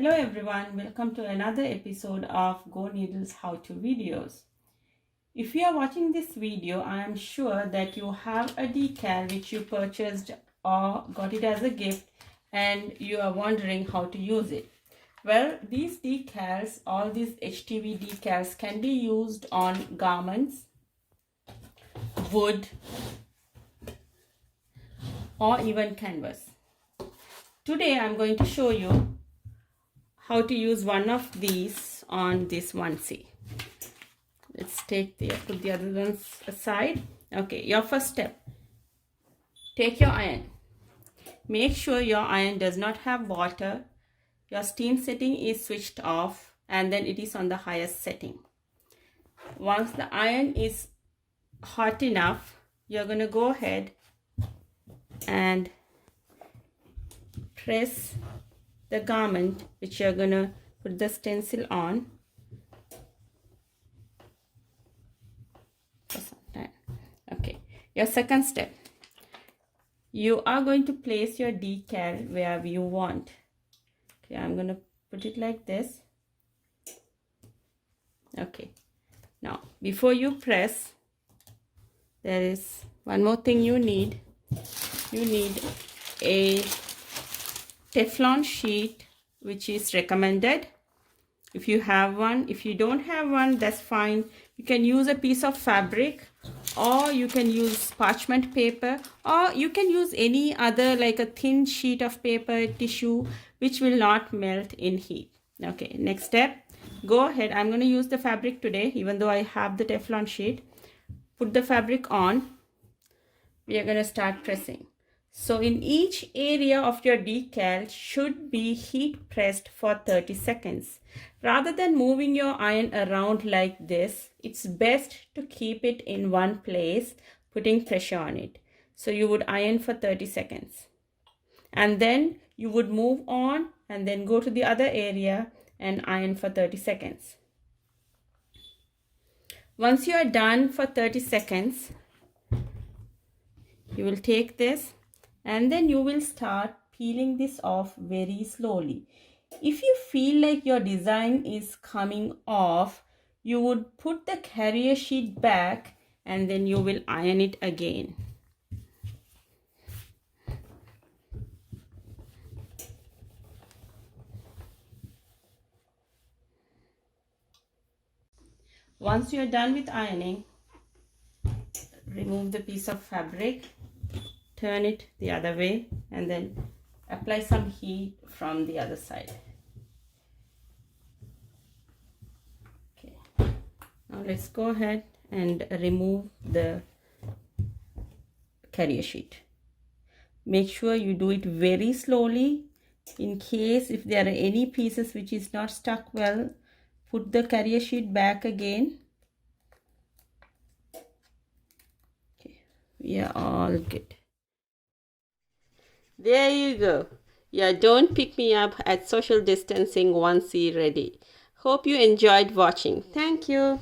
Hello everyone, welcome to another episode of Goneedle's how-to videos. If you are watching this video, I am sure that you have a decal which you purchased or got it as a gift and you are wondering how to use it. Well, these decals, all these HTV decals can be used on garments, wood, or even canvas. Today I'm going to show you how to use one of these on this onesie. Let's put the other ones aside. Okay, your first step, take your iron. Make sure your iron does not have water. Your steam setting is switched off and then it is on the highest setting. Once the iron is hot enough, you're going to go ahead and press the garment which you're going to put the stencil on for some time. Okay, your second step, you are going to place your decal wherever you want. Okay, I'm going to put it like this. Okay, now before you press, there is one more thing you need. You need a Teflon sheet which is recommended if you have one. If you don't have one, that's fine. You can use a piece of fabric, or you can use parchment paper, or you can use any other like a thin sheet of paper, tissue, which will not melt in heat. Okay, next step, go ahead. I'm going to use the fabric today even though I have the Teflon sheet. Put the fabric on. We are going to start pressing. So in each area of your decal should be heat pressed for 30 seconds. Rather than moving your iron around like this, it's best to keep it in one place, putting pressure on it. So you would iron for 30 seconds. And then you would move on and then go to the other area and iron for 30 seconds. Once you are done for 30 seconds, you will take this and then you will start peeling this off very slowly. If you feel like your design is coming off, you would put the carrier sheet back and then you will iron it again. Once you are done with ironing, remove the piece of fabric, turn it the other way, and then apply some heat from the other side. Okay, now let's go ahead and remove the carrier sheet. Make sure you do it very slowly. In case if there are any pieces which is not stuck well, put the carrier sheet back again. Okay, we are all good. There you go. Your Don't Pick Me Up at Social Distancing onesie ready. Hope you enjoyed watching. Thank you.